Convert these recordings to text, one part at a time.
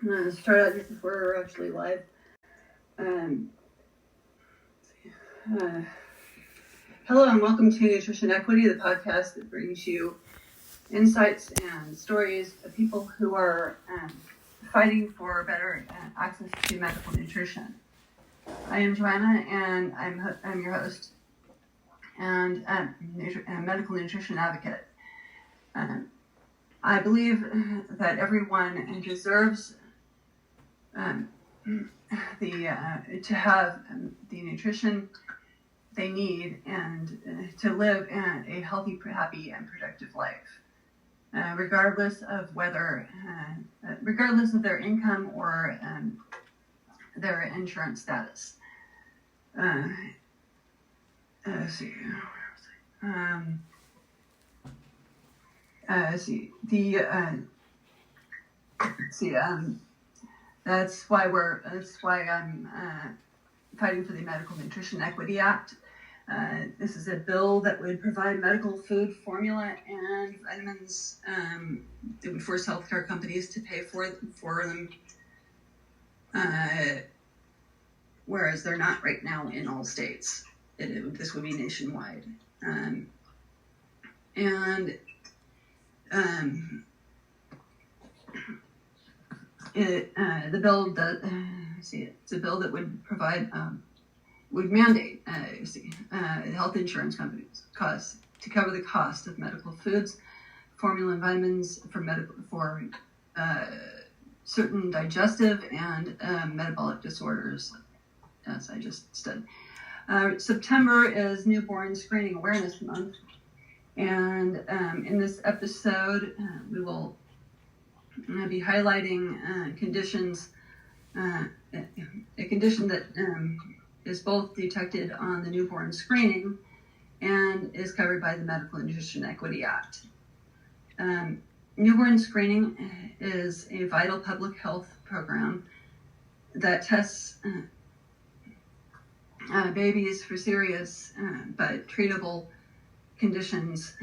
I'm going to start out just before we're actually live. Hello and welcome to Nutrition Equity, the podcast that brings you insights and stories of people who are fighting for better access to medical nutrition. I am Joanna, and I'm your host and a medical nutrition advocate. I believe that everyone deserves to have the nutrition they need and to live a healthy, happy, and productive life, regardless of their income or their insurance status. Let's see. That's why I'm fighting for the Medical Nutrition Equity Act. This is a bill that would provide medical food formula and vitamins. It would force healthcare companies to pay for them, whereas they're not right now in all states. This would be nationwide. The bill does. It's a bill that would provide, would mandate health insurance companies to cover the cost of medical foods, formula, and vitamins for certain digestive and metabolic disorders, as I just said. September is Newborn Screening Awareness Month, and in this episode, we will be highlighting conditions. A condition that is both detected on the newborn screening and is covered by the Medical Nutrition Equity Act. Newborn screening is a vital public health program that tests babies for serious but treatable conditions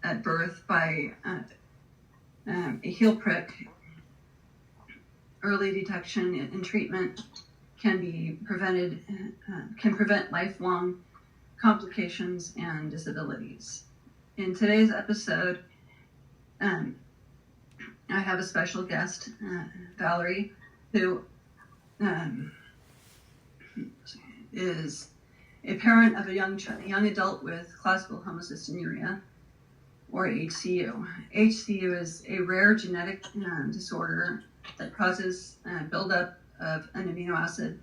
at birth by a heel prick. Early detection and treatment can prevent lifelong complications and disabilities. In today's episode, I have a special guest, Valerie, who is a parent of a young adult with classical homocystinuria, or HCU. HCU is a rare genetic disorder that causes buildup of an amino acid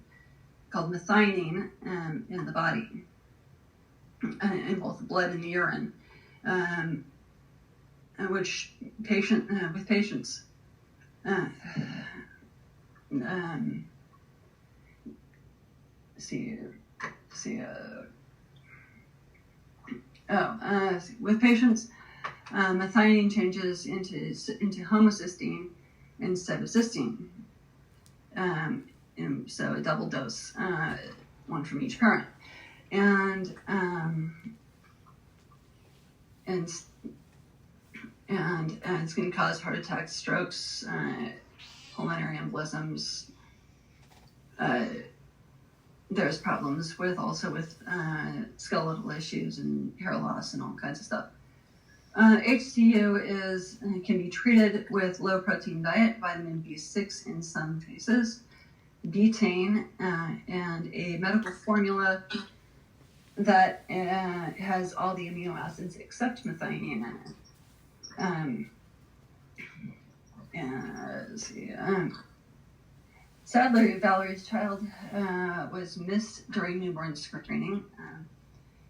called methionine in the body, in both the blood and the urine, which with patients with patients, methionine changes into homocysteine instead of cysteine. So a double dose, one from each parent. And it's going to cause heart attacks, strokes, pulmonary embolisms. There's problems with skeletal issues and hair loss and all kinds of stuff. HCU can be treated with low protein diet, vitamin B6 in some cases, betaine, and a medical formula that has all the amino acids except methionine in it. Sadly, Valerie's child was missed during newborn screening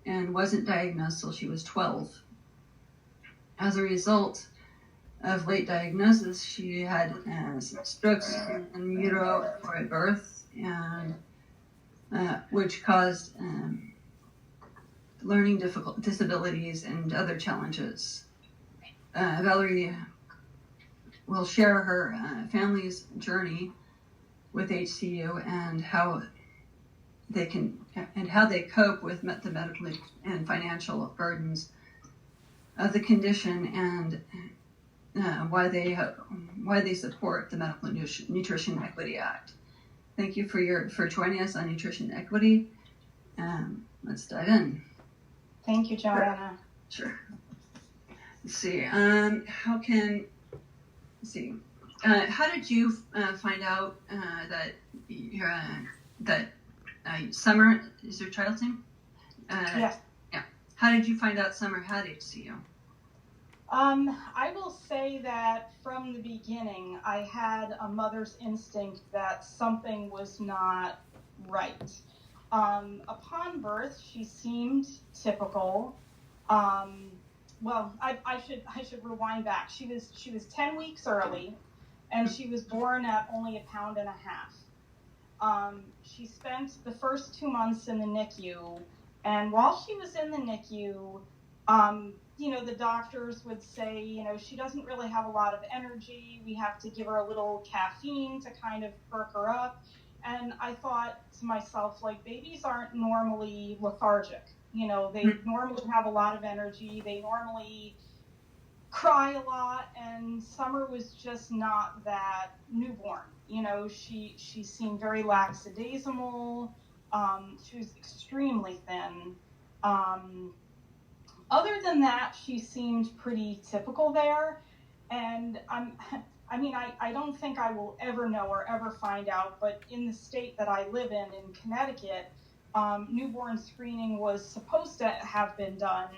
and wasn't diagnosed till she was 12. As a result of late diagnosis, she had some strokes in utero or at birth, and which caused learning disabilities and other challenges. Valerie will share her family's journey with HCU and how they cope with the medical and financial burdens of the condition, and why they support the Medical Nutrition Equity Act. Thank you for joining us on Nutrition Equity. Let's dive in. Thank you, Joanna. Sure. Let's see. How did you find out that Summer is your child's name? Yes. Yeah. How did you find out Summer had HCU? I will say that from the beginning, I had a mother's instinct that something was not right. Upon birth, she seemed typical. Well, I should rewind back. She was 10 weeks early, and she was born at only 1.5 pounds. She spent the first 2 months in the NICU, and while she was in the NICU, the doctors would say, she doesn't really have a lot of energy. We have to give her a little caffeine to kind of perk her up. And I thought to myself, like, babies aren't normally lethargic. They normally have a lot of energy. They normally cry a lot. And Summer was just not that newborn. She seemed very lackadaisical. She was extremely thin. Other than that, she seemed pretty typical there. And I don't think I will ever know or ever find out, but in the state that I live in Connecticut, newborn screening was supposed to have been done.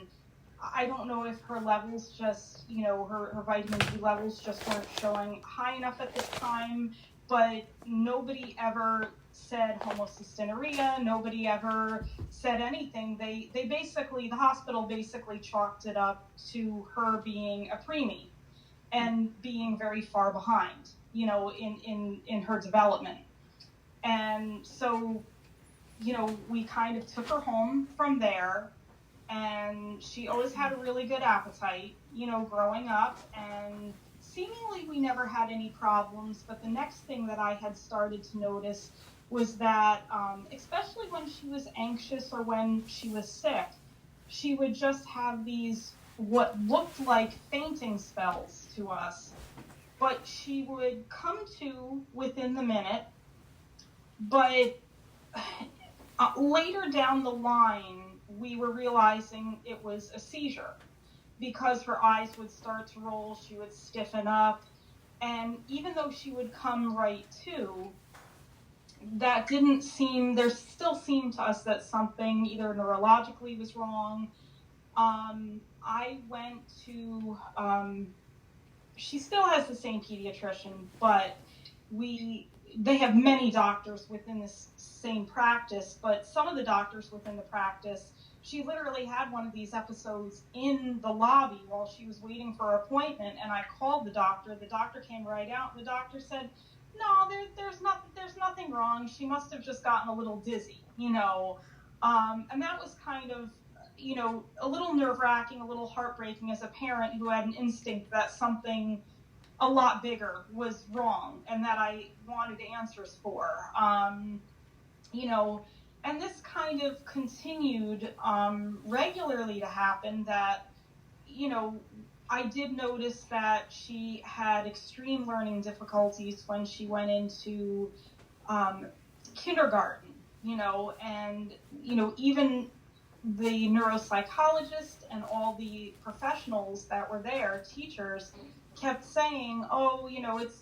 I don't know if her levels just, her vitamin D levels just weren't showing high enough at this time, but nobody ever said homocystinuria. Nobody ever said anything. They basically, the hospital basically chalked it up to her being a preemie and being very far behind, in her development. And so, we kind of took her home from there, and she always had a really good appetite, growing up, and seemingly we never had any problems. But the next thing that I had started to notice was that, especially when she was anxious or when she was sick, she would just have these what looked like fainting spells to us, but she would come to within the minute. But later down the line, we were realizing it was a seizure, because her eyes would start to roll, she would stiffen up, and even though she would come right to, that didn't seem, there still seemed to us that something either neurologically was wrong. I went to, she still has the same pediatrician, but they have many doctors within this same practice, but some of the doctors within the practice, she literally had one of these episodes in the lobby while she was waiting for her appointment, and I called the doctor. The doctor came right out, and the doctor said, no, there's nothing wrong. She must have just gotten a little dizzy, and that was kind of, a little nerve-wracking, a little heartbreaking as a parent who had an instinct that something a lot bigger was wrong and that I wanted answers for, and this kind of continued regularly to happen, that, I did notice that she had extreme learning difficulties when she went into kindergarten, and, even the neuropsychologist and all the professionals that were there, teachers, kept saying, oh,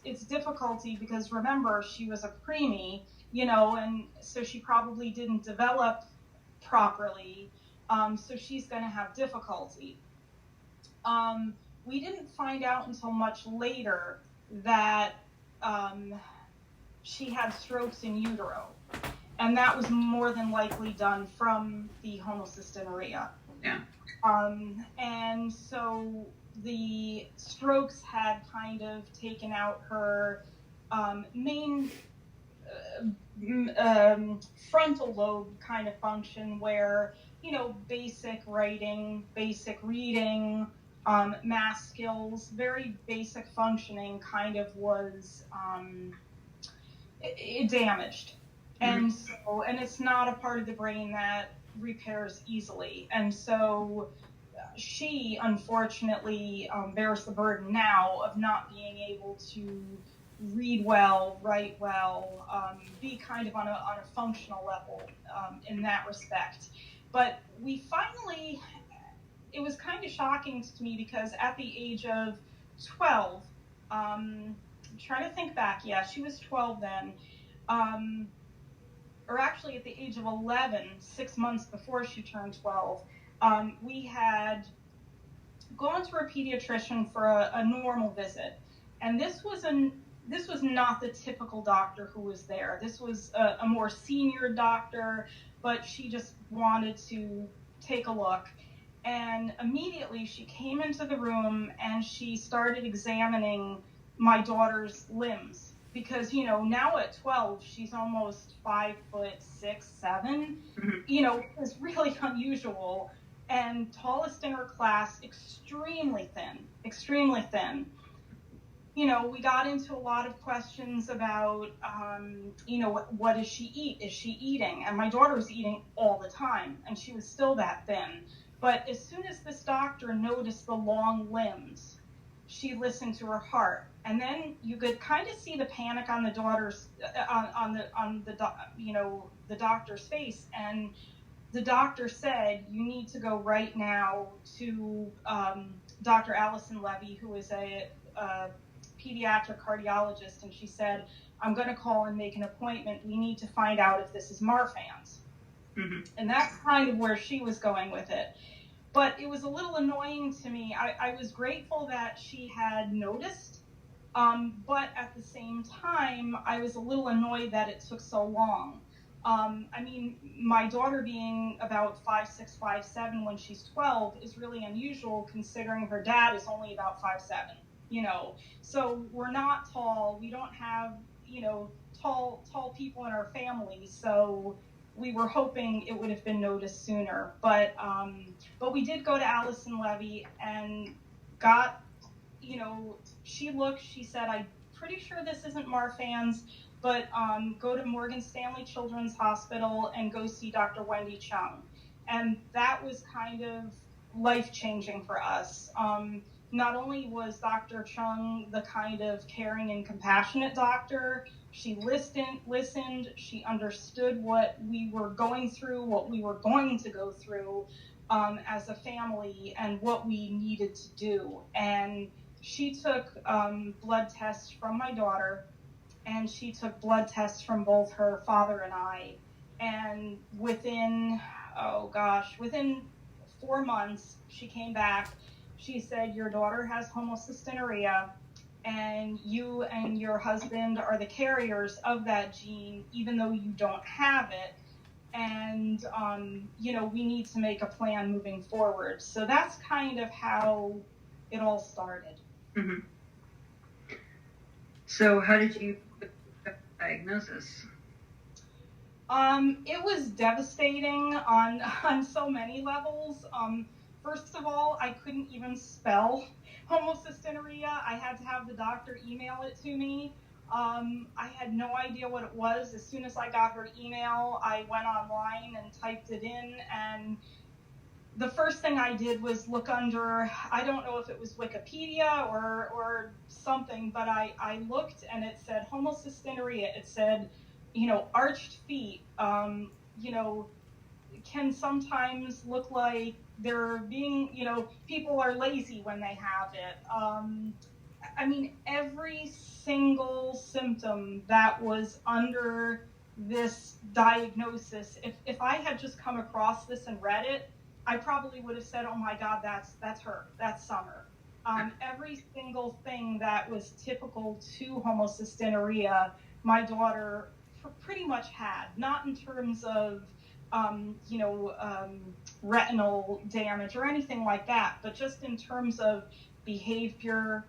it's difficulty because, remember, she was a preemie, and so she probably didn't develop properly, so she's going to have difficulty. We didn't find out until much later that she had strokes in utero, and that was more than likely done from the homocystinuria. Yeah. And so the strokes had kind of taken out her main frontal lobe kind of function, where, basic writing, basic reading, math skills, very basic functioning kind of was damaged. And so, and it's not a part of the brain that repairs easily. And so she unfortunately bears the burden now of not being able to read well, write well, be kind of on a functional level in that respect. But we finally, it was kind of shocking to me because at the age of 12, I'm trying to think back, yeah, she was 12 then, or actually at the age of 11, 6 months before she turned 12, we had gone to a pediatrician for a normal visit. And this was not the typical doctor who was there. This was a more senior doctor, but she just wanted to take a look. And immediately she came into the room and she started examining my daughter's limbs. Because, now at 12, she's almost 5'6", 7. Mm-hmm. It's really unusual. And tallest in her class, extremely thin. We got into a lot of questions about, what does she eat? Is she eating? And my daughter was eating all the time, and she was still that thin. But as soon as this doctor noticed the long limbs, she listened to her heart. And then you could kind of see the panic on the daughter's, the doctor's face. And the doctor said, you need to go right now to Dr. Allison Levy, who is a pediatric cardiologist. And she said, I'm going to call and make an appointment. We need to find out if this is Marfan's. Mm-hmm. And that's kind of where she was going with it. But it was a little annoying to me. I was grateful that she had noticed. But at the same time, I was a little annoyed that it took so long. My daughter being about 5'6", 5'7" when she's 12 is really unusual considering her dad is only about 5'7", So we're not tall. We don't have, tall people in our family. So we were hoping it would have been noticed sooner. But we did go to Allison Levy and got, she looked, she said, I'm pretty sure this isn't Marfan's, but go to Morgan Stanley Children's Hospital and go see Dr. Wendy Chung. And that was kind of life-changing for us. Not only was Dr. Chung the kind of caring and compassionate doctor, she listened, she understood what we were going through, what we were going to go through as a family, and what we needed to do. And she took blood tests from my daughter, and she took blood tests from both her father and I. And within 4 months, she came back. She said, your daughter has homocystinuria, and you and your husband are the carriers of that gene, even though you don't have it. And, we need to make a plan moving forward. So that's kind of how it all started. Mm-hmm. So how did you get the diagnosis? It was devastating on so many levels. First of all, I couldn't even spell homocystinuria. I had to have the doctor email it to me. I had no idea what it was. As soon as I got her email, I went online and typed it in, and the first thing I did was look under, I don't know if it was Wikipedia or something, but I looked and it said homocystinuria. It said, arched feet, can sometimes look like they're being, people are lazy when they have it. Every single symptom that was under this diagnosis, if I had just come across this and read it, I probably would have said, oh my God, that's her, that's Summer. Every single thing that was typical to homocystinuria, my daughter pretty much had, not in terms of, retinal damage or anything like that, but just in terms of behavior,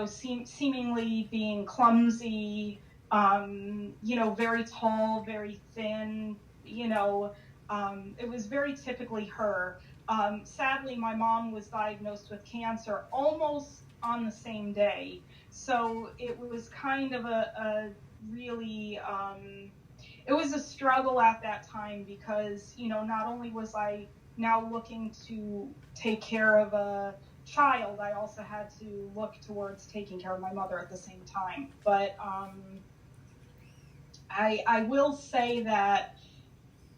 seemingly being clumsy, very tall, very thin, it was very typically her. Sadly, my mom was diagnosed with cancer almost on the same day. So it was kind of a really, it was a struggle at that time because, not only was I now looking to take care of a child, I also had to look towards taking care of my mother at the same time. But I will say that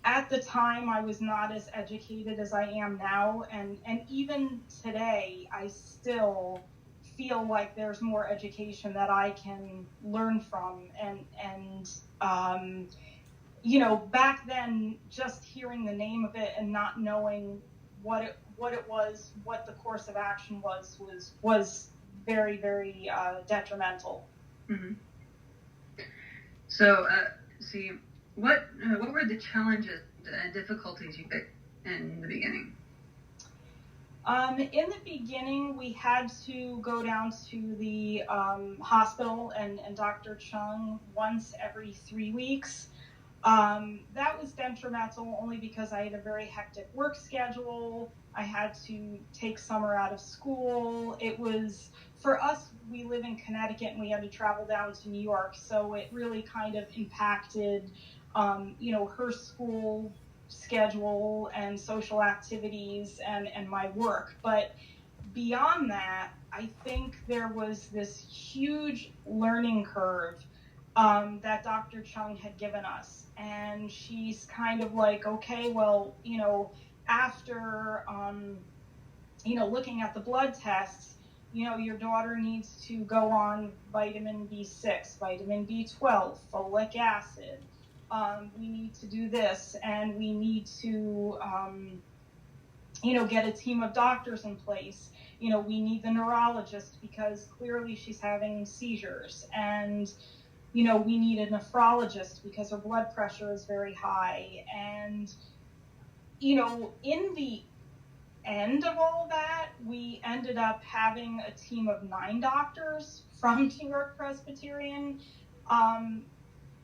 at the time I was not as educated as I am now, and even today I still feel like there's more education that I can learn from, and back then, just hearing the name of it and not knowing what it was, what the course of action was very, very detrimental. Mm-hmm. So, see, what were the challenges and difficulties you faced in the beginning? In the beginning, we had to go down to the hospital and Dr. Chung once every 3 weeks. That was detrimental only because I had a very hectic work schedule. I had to take summer out of school. It was, for us, we live in Connecticut and we had to travel down to New York, so it really kind of impacted, her school schedule and social activities and my work. But beyond that, I think there was this huge learning curve that Dr. Chung had given us. And she's kind of like, okay, well, after, looking at the blood tests, your daughter needs to go on vitamin B6, vitamin B12, folic acid. We need to do this, and we need to, get a team of doctors in place. We need the neurologist because clearly she's having seizures, and we need a nephrologist because her blood pressure is very high. And, in the end of all that, we ended up having a team of 9 doctors from New York Presbyterian.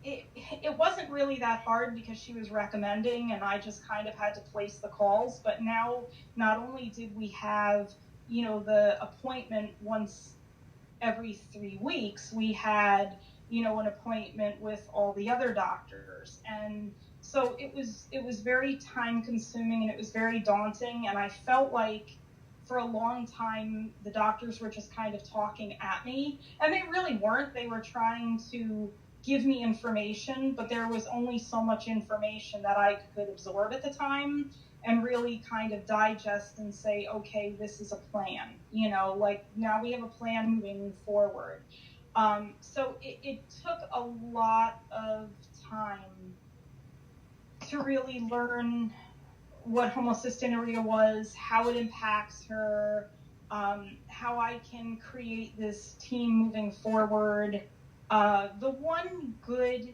It wasn't really that hard because she was recommending, and I just kind of had to place the calls. But now, not only did we have, the appointment once every 3 weeks, we had an appointment with all the other doctors. And so it was very time consuming, and it was very daunting. And I felt like for a long time, the doctors were just kind of talking at me, and they really weren't. They were trying to give me information, but there was only so much information that I could absorb at the time and really kind of digest and say, okay, this is a plan, like now we have a plan moving forward. So it took a lot of time to really learn what homocystinuria was, how it impacts her, how I can create this team moving forward. The one good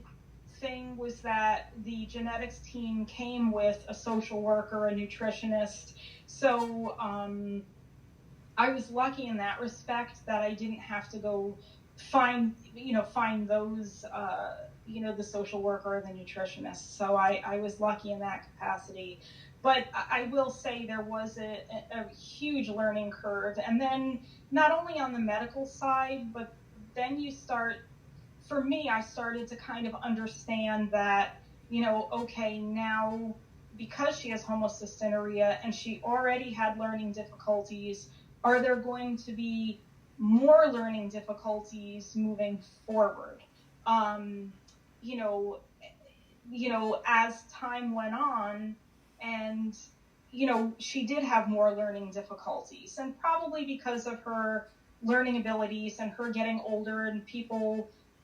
thing was that the genetics team came with a social worker, a nutritionist. So I was lucky in that respect that I didn't have to go find those, the social worker or the nutritionist. So I was lucky in that capacity. But I will say there was a huge learning curve. And then not only on the medical side, but then for me, I started to kind of understand that, okay, now because she has homocystinuria and she already had learning difficulties, are there going to be more learning difficulties moving forward? As time went on, and she did have more learning difficulties, and probably because of her learning abilities and her getting older and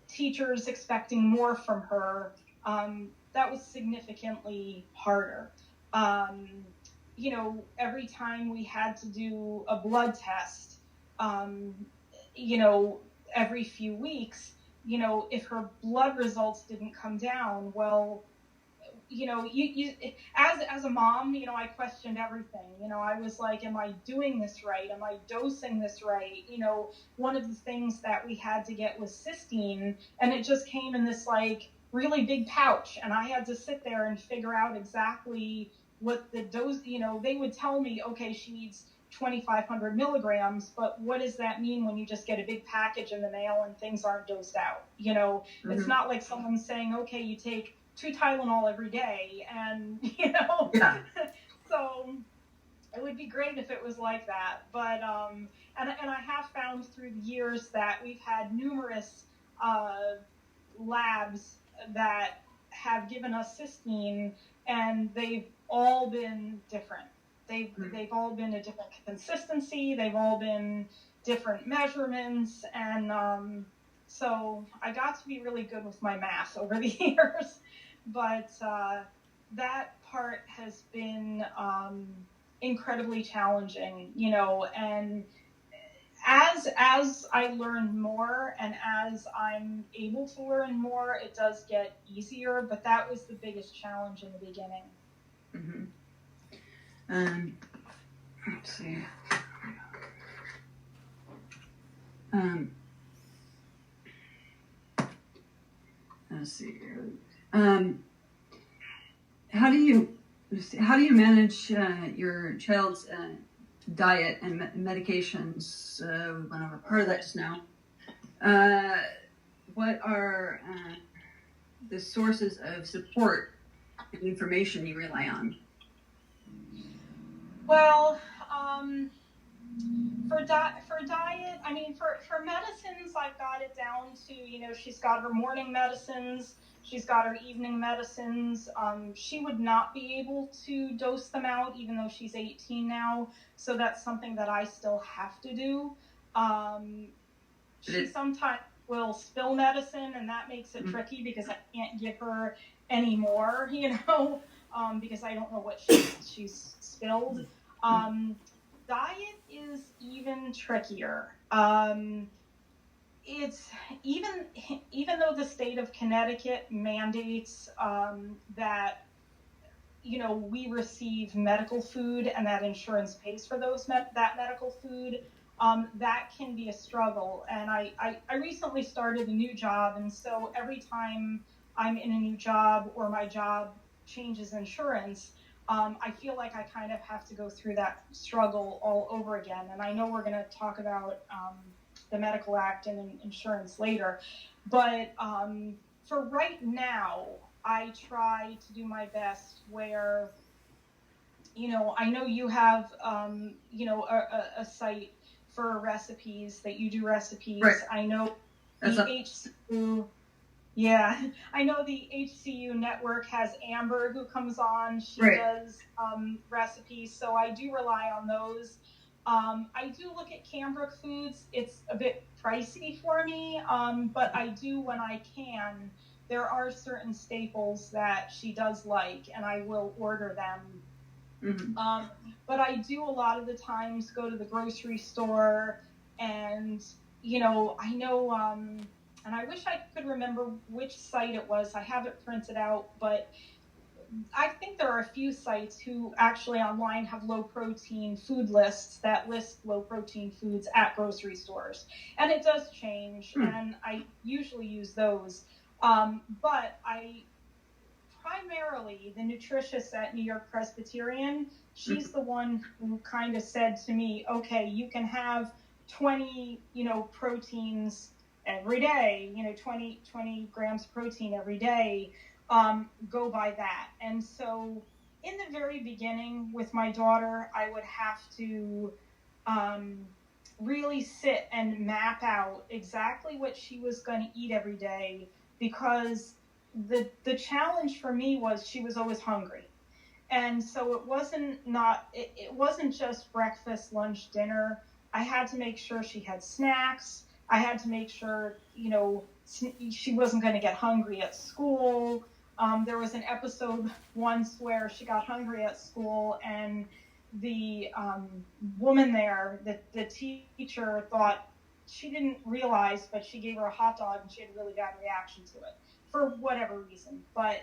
teachers expecting more from her, that was significantly harder. Every time we had to do a blood test, every few weeks, if her blood results didn't come down, well, as a mom, I questioned everything. I was like, am I doing this right? Am I dosing this right? One of the things that we had to get was cysteine, and it just came in this like really big pouch, and I had to sit there and figure out exactly what the dose, they would tell me, okay, she needs 2,500 milligrams, but what does that mean when you just get a big package in the mail and things aren't dosed out? Mm-hmm. It's not like someone's saying, okay, you take 2 Tylenol every day, and Yeah. So it would be great if it was like that. But and I have found through the years that we've had numerous labs that have given us cysteine, and they've all been different. They've all been a different consistency. They've all been different measurements, and so I got to be really good with my math over the years. But that part has been incredibly challenging, and as I learn more and as I'm able to learn more, it does get easier, but that was the biggest challenge in the beginning. Mm-hmm. Let's see. Let's see. How do you manage your child's diet and medications? We went over part of that just now. What are the sources of support and information you rely on? Well, for diet, I mean, for medicines, I've got it down to, she's got her morning medicines, she's got her evening medicines. She would not be able to dose them out, even though she's 18 now. So that's something that I still have to do. She sometimes will spill medicine, and that makes it tricky because I can't give her any more, because I don't know what she's spilled. Diet is even trickier. It's even though the state of Connecticut mandates that we receive medical food and that insurance pays for that medical food, that can be a struggle. And I recently started a new job, and so every time I'm in a new job or my job changes insurance, I feel like I kind of have to go through that struggle all over again. And I know we're going to talk about the Medical Act and insurance later. But for right now, I try to do my best where, I know you have, a site for recipes, that you do recipes. Right. I know the HCU. Yeah, I know the HCU network has Amber who comes on. She does recipes, so I do rely on those. I do look at Cambric Foods. It's a bit pricey for me, but I do when I can. There are certain staples that she does like, and I will order them. Mm-hmm. But I do a lot of the times go to the grocery store, and I know. And I wish I could remember which site it was. I have it printed out, but I think there are a few sites who actually online have low protein food lists that list low protein foods at grocery stores. And it does change, and I usually use those. But I primarily, the nutritionist at New York Presbyterian, she's the one who kind of said to me, okay, you can have 20, proteins every day, 20 grams of protein every day, go by that. And so in the very beginning with my daughter, I would have to really sit and map out exactly what she was going to eat every day, because the challenge for me was she was always hungry. And so it wasn't just breakfast, lunch, dinner. I had to make sure she had snacks. I had to make sure, she wasn't going to get hungry at school. There was an episode once where she got hungry at school, and the woman there, the teacher, thought, she didn't realize, but she gave her a hot dog, and she had a really bad reaction to it for whatever reason. But,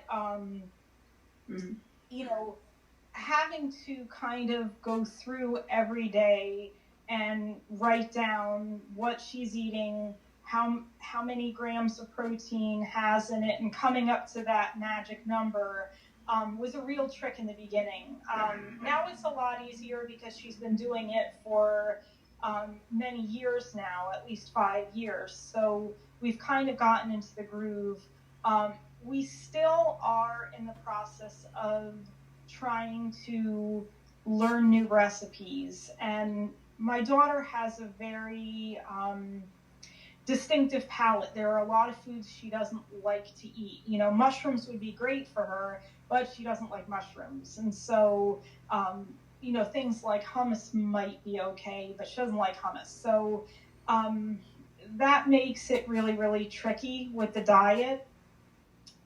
having to kind of go through every day and write down what she's eating, how many grams of protein has in it, and coming up to that magic number was a real trick in the beginning. Now it's a lot easier because she's been doing it for many years now, at least 5 years. So we've kind of gotten into the groove. We still are in the process of trying to learn new recipes. And my daughter has a very distinctive palate. There are a lot of foods she doesn't like to eat. You know, mushrooms would be great for her, but she doesn't like mushrooms. And so, you know, things like hummus might be okay, but she doesn't like hummus. So that makes it really, really tricky with the diet.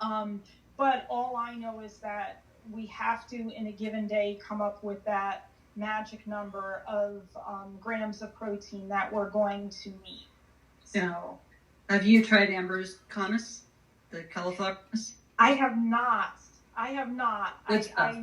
But all I know is that we have to, in a given day, come up with that magic number of grams of protein that we're going to need. So, yeah. Have you tried Amber's hummus, the cauliflower hummus? I have not. Good stuff.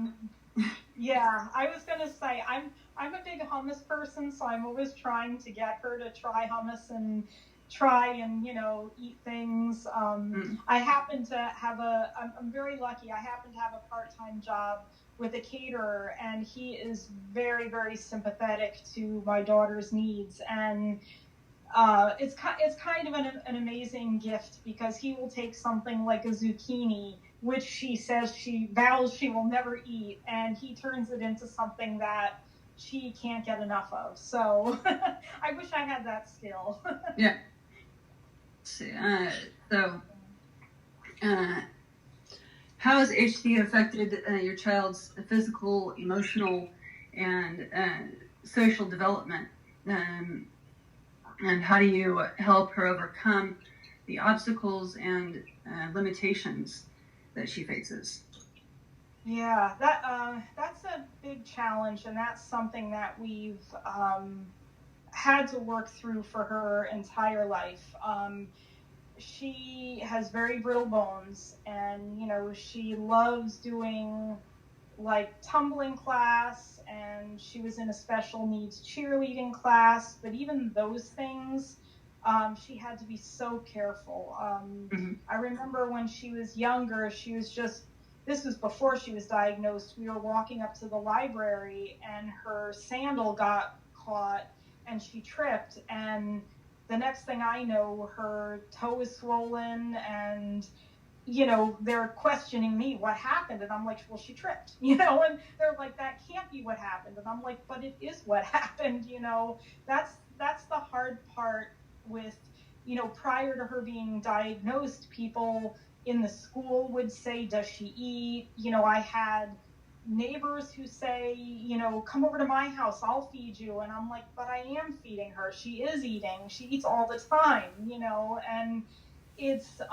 Yeah, I was gonna say I'm a big hummus person, so I'm always trying to get her to try hummus and try and, you know, eat things. I happen to have I'm very lucky. I happen to have a part-time job with a caterer, and he is very, very sympathetic to my daughter's needs. And it's kind of an amazing gift, because he will take something like a zucchini, which she says she vows she will never eat, and he turns it into something that she can't get enough of. So I wish I had that skill. Yeah. How has HCU affected your child's physical, emotional, and social development? And how do you help her overcome the obstacles and limitations that she faces? Yeah, that's a big challenge, and that's something that we've had to work through for her entire life. She has very brittle bones, and, you know, she loves doing like tumbling class, and she was in a special needs cheerleading class, but even those things, she had to be so careful. I remember when she was younger, this was before she was diagnosed, we were walking up to the library, and her sandal got caught, and she tripped, and the next thing I know, her toe is swollen, and, you know, they're questioning me what happened, and I'm like, well, she tripped, you know, and they're like, that can't be what happened, and I'm like, but it is what happened, you know. That's the hard part with, you know, prior to her being diagnosed, people in the school would say, does she eat? You know, I had neighbors who say, you know, come over to my house, I'll feed you. And I'm like, but I am feeding her. She is eating. She eats all the time, you know, and it's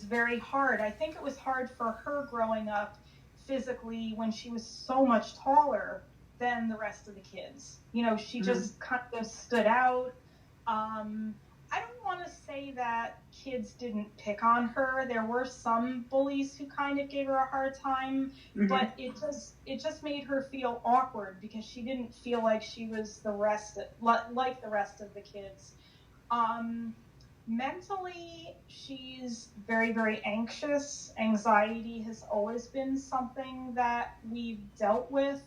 very hard. I think it was hard for her growing up physically when she was so much taller than the rest of the kids. You know, she just kind of stood out. I don't want to say that kids didn't pick on her. There were some bullies who kind of gave her a hard time, but it just made her feel awkward, because she didn't feel like she was like the rest of the kids. Mentally, she's very, very anxious. Anxiety has always been something that we've dealt with.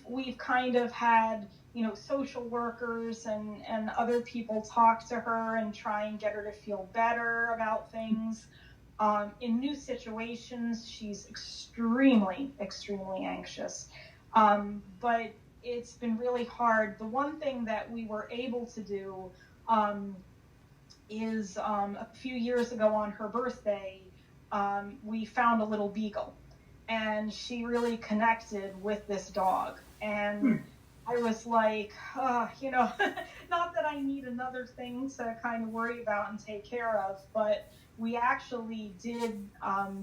We've kind of had, you know, social workers and other people talk to her and try and get her to feel better about things. In new situations, she's extremely, extremely anxious. But it's been really hard. The one thing that we were able to do is a few years ago on her birthday, we found a little beagle. And she really connected with this dog. And I was like, you know, not that I need another thing to kind of worry about and take care of, but we actually did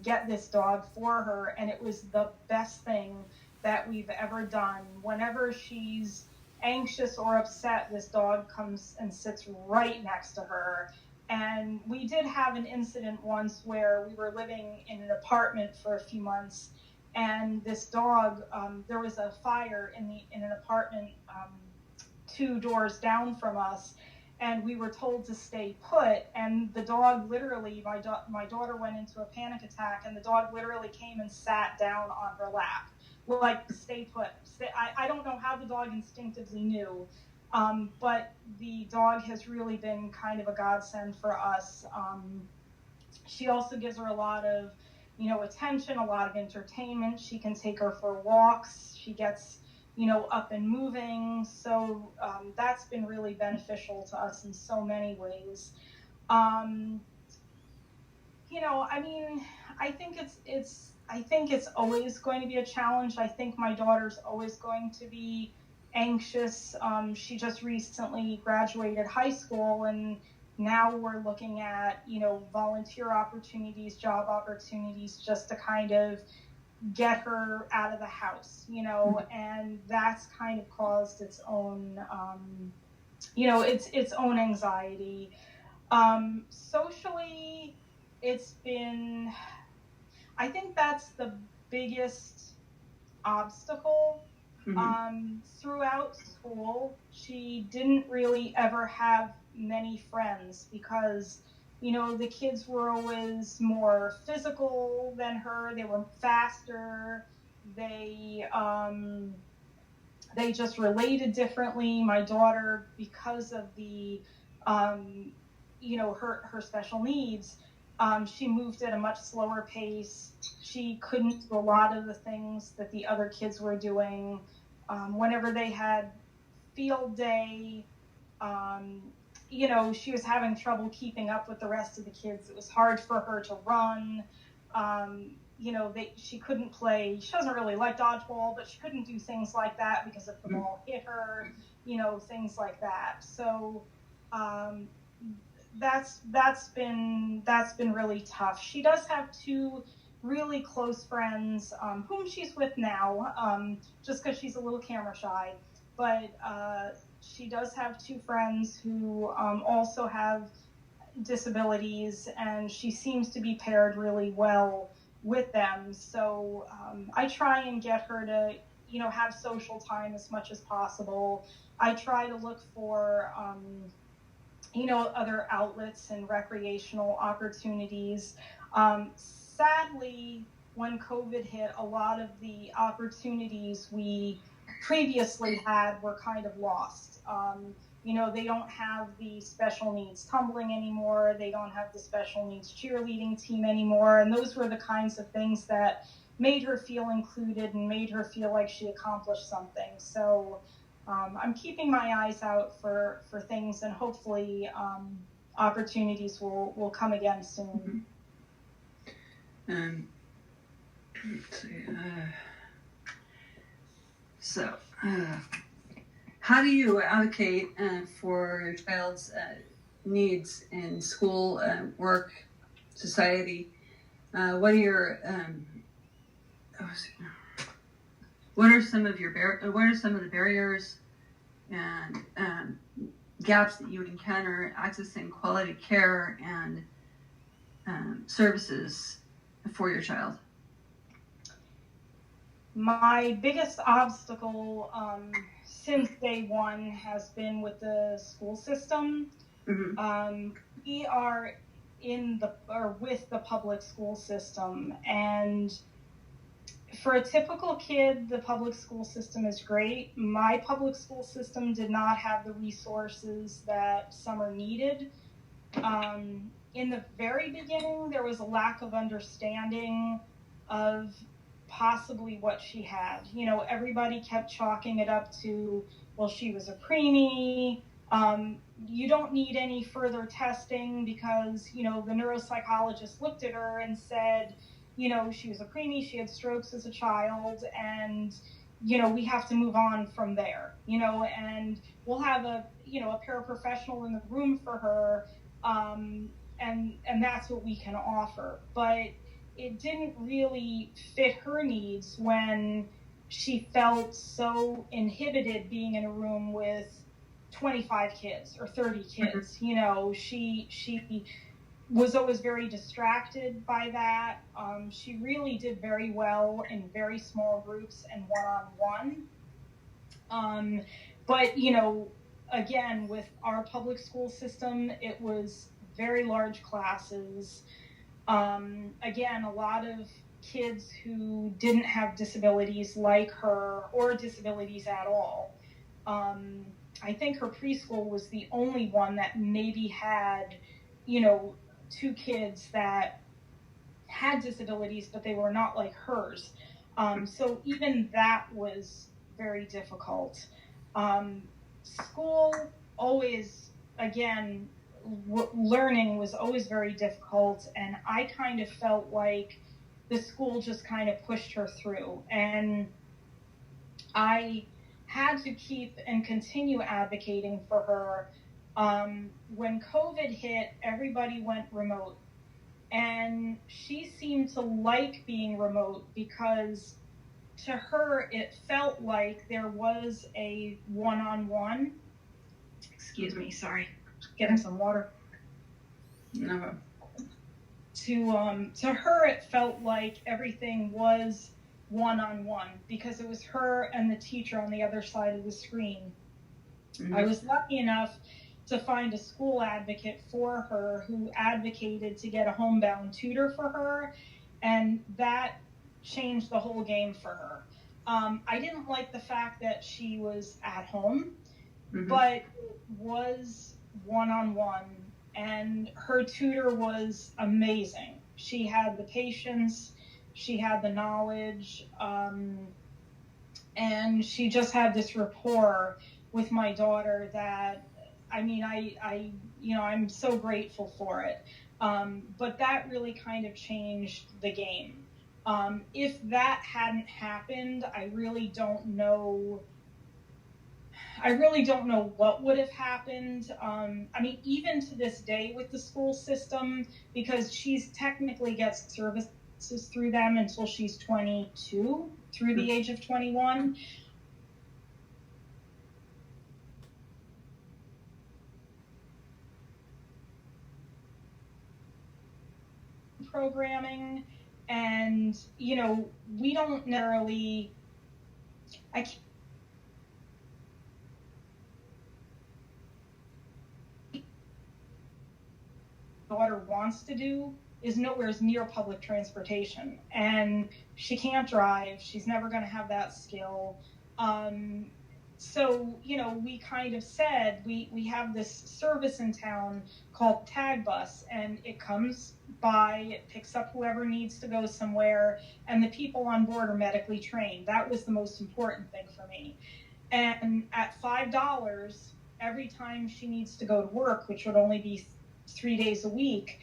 get this dog for her, and it was the best thing that we've ever done. Whenever she's anxious or upset, this dog comes and sits right next to her. And we did have an incident once where we were living in an apartment for a few months, and this dog, there was a fire in an apartment 2 doors down from us, and we were told to stay put. And the dog literally, my daughter went into a panic attack, and the dog literally came and sat down on her lap, like, stay put. I don't know how the dog instinctively knew. But the dog has really been kind of a godsend for us. She also gives her a lot of, attention, a lot of entertainment. She can take her for walks. She gets, up and moving. So that's been really beneficial to us in so many ways. I mean, I think it's always going to be a challenge. I think my daughter's always going to be anxious. She just recently graduated high school, and now we're looking at, volunteer opportunities, job opportunities, just to kind of get her out of the house, and that's kind of caused its own, its own anxiety. Socially, I think that's the biggest obstacle. Throughout school, she didn't really ever have many friends because, the kids were always more physical than her. They were faster. They just related differently. My daughter, because of the, her special needs, she moved at a much slower pace. She couldn't do a lot of the things that the other kids were doing. Whenever they had field day, she was having trouble keeping up with the rest of the kids. It was hard for her to run. She couldn't play. She doesn't really like dodgeball, but she couldn't do things like that because if the ball hit her, things like that. So that's been really tough. She does have two really close friends, whom she's with now, just because she's a little camera shy. But she does have two friends who also have disabilities, and she seems to be paired really well with them. So I try and get her to, have social time as much as possible. I try to look for, other outlets and recreational opportunities. Sadly, when COVID hit, a lot of the opportunities we previously had were kind of lost. They don't have the special needs tumbling anymore. They don't have the special needs cheerleading team anymore. And those were the kinds of things that made her feel included and made her feel like she accomplished something. So I'm keeping my eyes out for things, and hopefully opportunities will come again soon. Let's see. How do you allocate for your child's needs in school, work, society? What are some of the barriers and gaps that you would encounter accessing quality care and services for your child? My biggest obstacle since day one has been with the school system. We are with the public school system, and for a typical kid, the public school system is great. My public school system did not have the resources that Summer needed. In the very beginning, there was a lack of understanding of possibly what she had. Everybody kept chalking it up to, well, she was a preemie. You don't need any further testing because, the neuropsychologist looked at her and said, she was a preemie, she had strokes as a child, and, we have to move on from there, and we'll have a paraprofessional in the room for her, and that's what we can offer. But it didn't really fit her needs when she felt so inhibited being in a room with 25 kids or 30 kids. She was always very distracted by that. She really did very well in very small groups and one-on-one. But, again, with our public school system, it was very large classes. Again, a lot of kids who didn't have disabilities like her or disabilities at all. I think her preschool was the only one that maybe had, two kids that had disabilities, but they were not like hers. So even that was very difficult. School always, again, learning was always very difficult, and I kind of felt like the school just kind of pushed her through, and I had to keep and continue advocating for her. When COVID hit, everybody went remote, and she seemed to like being remote because to her it felt like there was a one-on-one. Excuse me, sorry, getting some water. No. To her it felt like everything was one-on-one because it was her and the teacher on the other side of the screen. Mm-hmm. I was lucky enough to find a school advocate for her who advocated to get a homebound tutor for her, and that changed the whole game for her. I didn't like the fact that she was at home, mm-hmm. but it was one-on-one, and her tutor was amazing. She had the patience, she had the knowledge, and she just had this rapport with my daughter that, I mean, I'm so grateful for it. But that really kind of changed the game. If that hadn't happened, I really don't know what would have happened. I mean, even to this day with the school system, because she's technically gets services through them until she's 22, through the age of 21. Programming, and we don't necessarily, daughter wants to do is nowhere near public transportation, and she can't drive. She's never going to have that skill. So, we kind of said we have this service in town called Tag Bus, and it comes by, it picks up whoever needs to go somewhere, and the people on board are medically trained. That was the most important thing for me. And at $5 every time she needs to go to work, which would only be 3 days a week,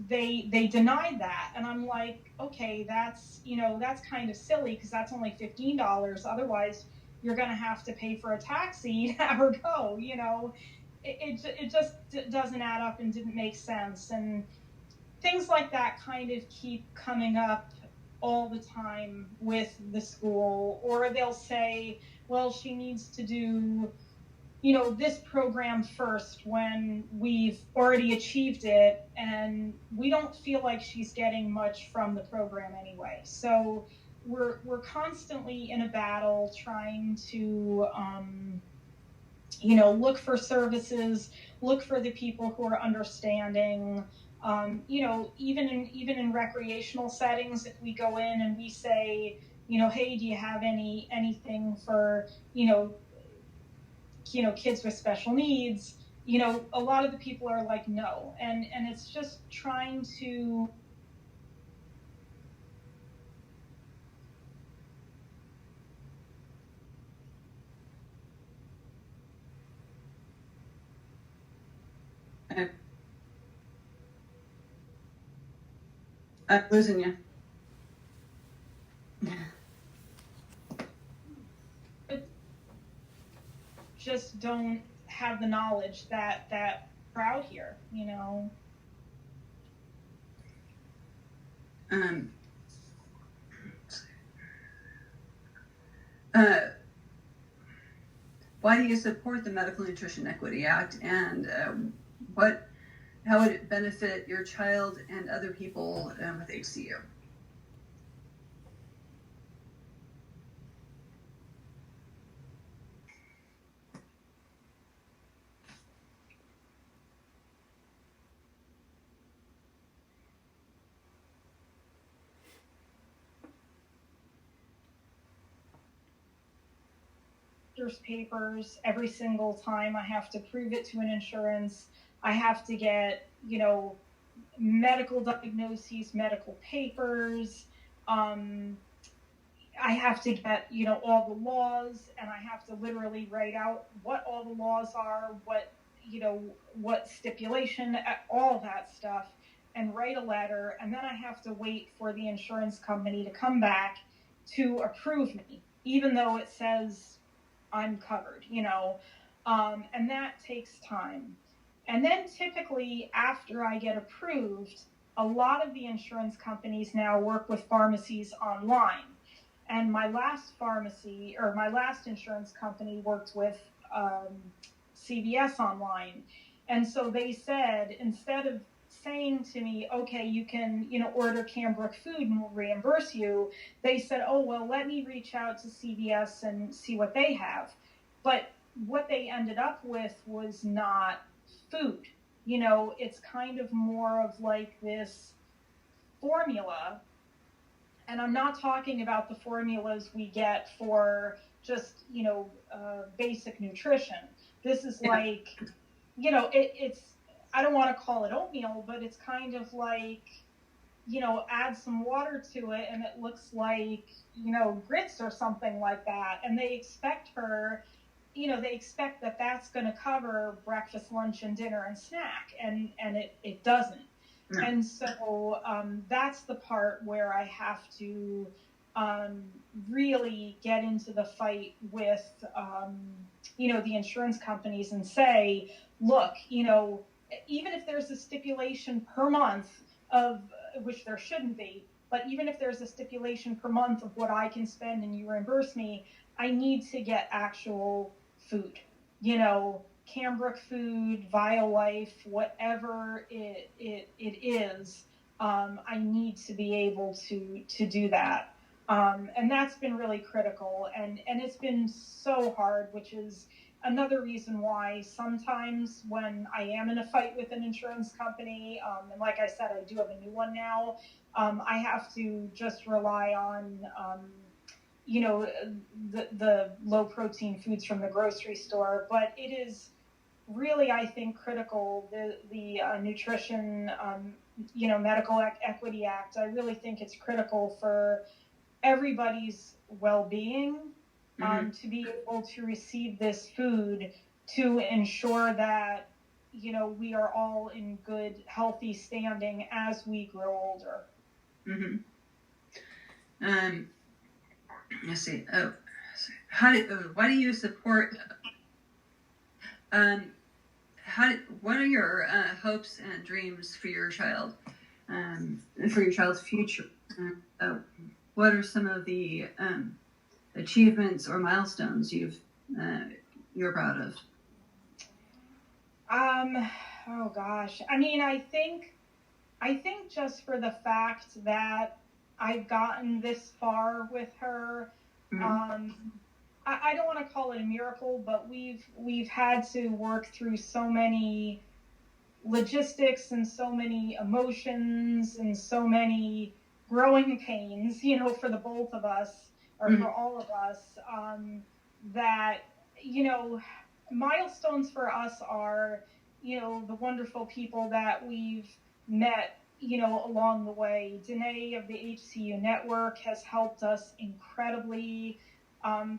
they denied that. And I'm like, okay, that's kind of silly, because that's only $15. Otherwise, you're going to have to pay for a taxi to have her go. It just doesn't add up and didn't make sense. And things like that kind of keep coming up all the time with the school. Or they'll say, well, she needs to do this program first when we've already achieved it, and we don't feel like she's getting much from the program anyway. So we're constantly in a battle trying to look for services, look for the people who are understanding. Even in recreational settings, if we go in and we say, hey, do you have anything for kids with special needs, a lot of the people are like, no. And it's just trying to I'm losing you. just don't have the knowledge that crowd here, Why do you support the Medical Nutrition Equity Act, and how would it benefit your child and other people with HCU? Papers every single time. I have to prove it to an insurance. I have to get you know, medical diagnoses, medical papers. I have to get, you know, all the laws, and I have to literally write out what all the laws are, what, you know, what stipulation, all that stuff, and write a letter. And then I have to wait for the insurance company to come back to approve me, even though it says I'm covered, you know, and that takes time. And then typically after I get approved, a lot of the insurance companies now work with pharmacies online. And my last pharmacy, or my last insurance company, worked with CVS online. And so they said, instead of saying to me, okay, you can, you know, order Cambrook food and we'll reimburse you, they said, oh, well, let me reach out to CVS and see what they have. But what they ended up with was not food. You know, it's kind of more of like this formula. And I'm not talking about the formulas we get for just, you know, basic nutrition. This is like, you know, it's, I don't want to call it oatmeal, but it's kind of like, you know, add some water to it and it looks like, you know, grits or something like that. And they expect her, you know, they expect that that's going to cover breakfast, lunch, and dinner and snack. And it doesn't. No. And so that's the part where I have to really get into the fight with, you know, the insurance companies and say, look, you know, even if there's a stipulation per month of, which there shouldn't be, but even if there's a stipulation per month of what I can spend and you reimburse me, I need to get actual food, you know, Cambrook food, Violife, whatever it is, I need to be able to do that. And that's been really critical, and it's been so hard, which is another reason why sometimes when I am in a fight with an insurance company, and like I said, I do have a new one now, I have to just rely on, you know, the low protein foods from the grocery store. But it is really, I think, critical, the Nutrition, you know, Medical Equity Act. I really think it's critical for everybody's well-being, to be able to receive this food, to ensure that, you know, we are all in good, healthy standing as we grow older. Let's see. Oh, why do you support? What are your hopes and dreams for your child, and for your child's future? What are some of the achievements or milestones you're proud of? Oh gosh. I mean, I think just for the fact that I've gotten this far with her, I don't want to call it a miracle, but we've had to work through so many logistics and so many emotions and so many growing pains, you know, for the both of us, or for all of us, that, you know, milestones for us are, you know, the wonderful people that we've met, you know, along the way. Danae of the HCU network has helped us incredibly.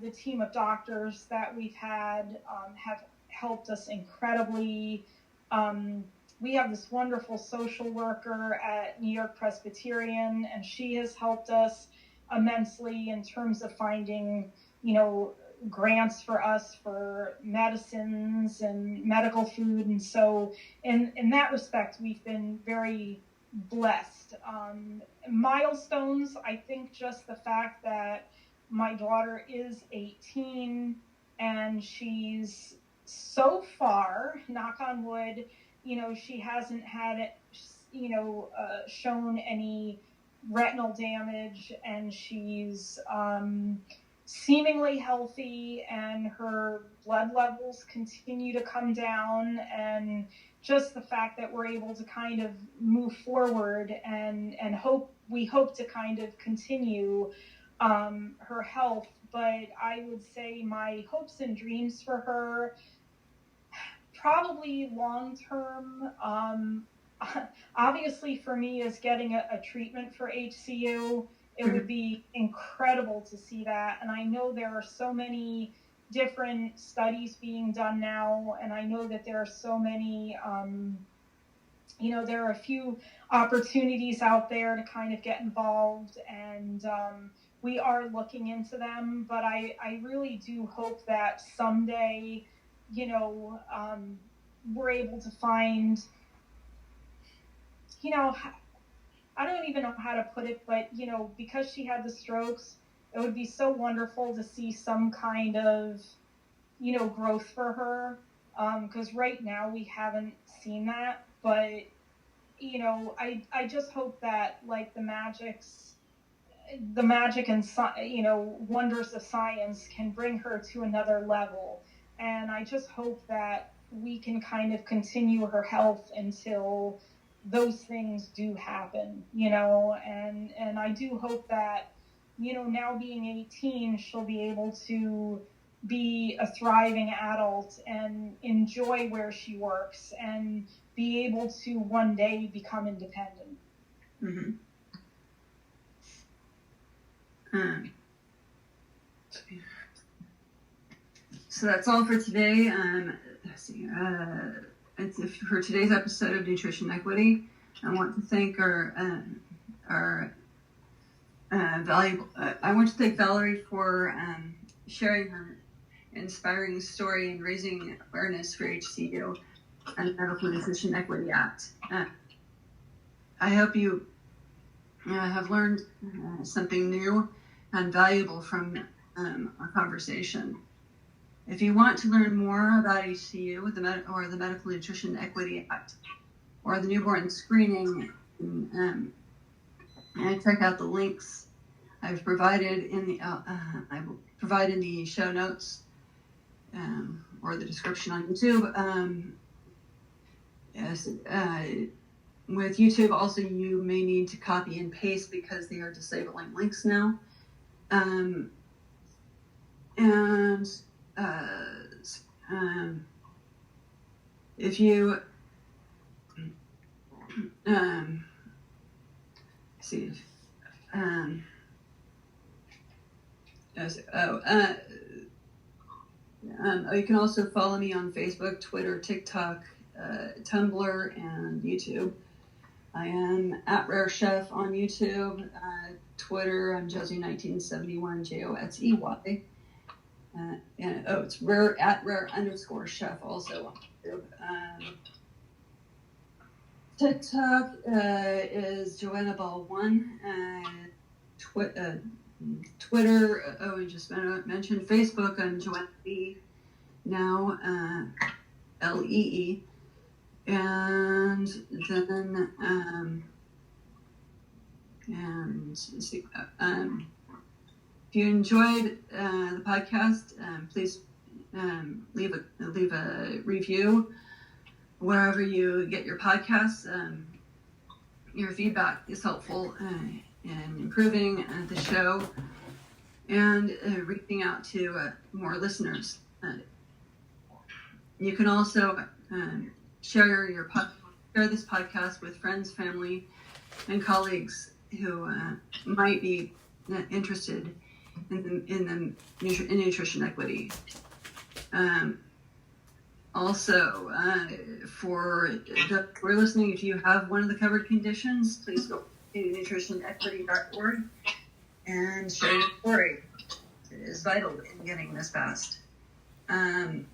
The team of doctors that we've had have helped us incredibly. We have this wonderful social worker at New York Presbyterian, and she has helped us immensely in terms of finding, you know, grants for us for medicines and medical food. And so in that respect, we've been very blessed. Milestones, I think just the fact that my daughter is 18 and she's so far, knock on wood, you know, she hasn't had, you know, shown any retinal damage, and she's seemingly healthy, and her blood levels continue to come down, and just the fact that we're able to kind of move forward and we hope to kind of continue her health. But I would say my hopes and dreams for her, probably long term, obviously for me is getting a treatment for HCU. It would be incredible to see that. And I know there are so many different studies being done now, and I know that there are so many, there are a few opportunities out there to kind of get involved, and we are looking into them. But I really do hope that someday, we're able to find, I don't even know how to put it, but, because she had the strokes, it would be so wonderful to see some kind of, growth for her. Because right now we haven't seen that. But, I just hope that, like, the magic and, wonders of science can bring her to another level. And I just hope that we can kind of continue her health until those things do happen, and I do hope that, now being 18, she'll be able to be a thriving adult and enjoy where she works and be able to one day become independent. Mm-hmm. So that's all for today. Let's see. For today's episode of Nutrition Equity, I want to thank our valuable. I want to thank Valerie for sharing her inspiring story and raising awareness for HCU and the Medical Nutrition Equity Act. I hope you have learned something new and valuable from our conversation. If you want to learn more about HCU or the Medical Nutrition Equity Act or the newborn screening, and check out the links I've provided in the show notes or the description on YouTube. With YouTube, also you may need to copy and paste because they are disabling links now. If you see, you can also follow me on Facebook, Twitter, TikTok, Tumblr, and YouTube. I am at Rare Chef on YouTube, Twitter. I'm Josie1971, Jotsey. It's rare_chef also. TikTok is Joanna Ball 1. Twitter, I just mentioned. Facebook, I'm Joanna B. Now, Lee. And then, if you enjoyed the podcast, please leave a review wherever you get your podcasts. Your feedback is helpful in improving the show and reaching out to more listeners. You can also share this podcast with friends, family, and colleagues who might be interested in nutrition equity. Also, for listening, if you have one of the covered conditions, please go to nutritionequity.org and share your story. It is vital in getting this passed. And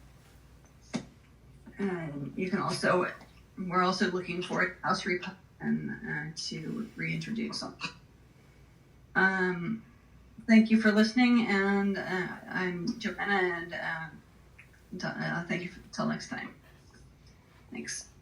you can also, we're also looking for a House Republican to reintroduce them. Thank you for listening, and I'm Joanna, and thank you until next time. Thanks.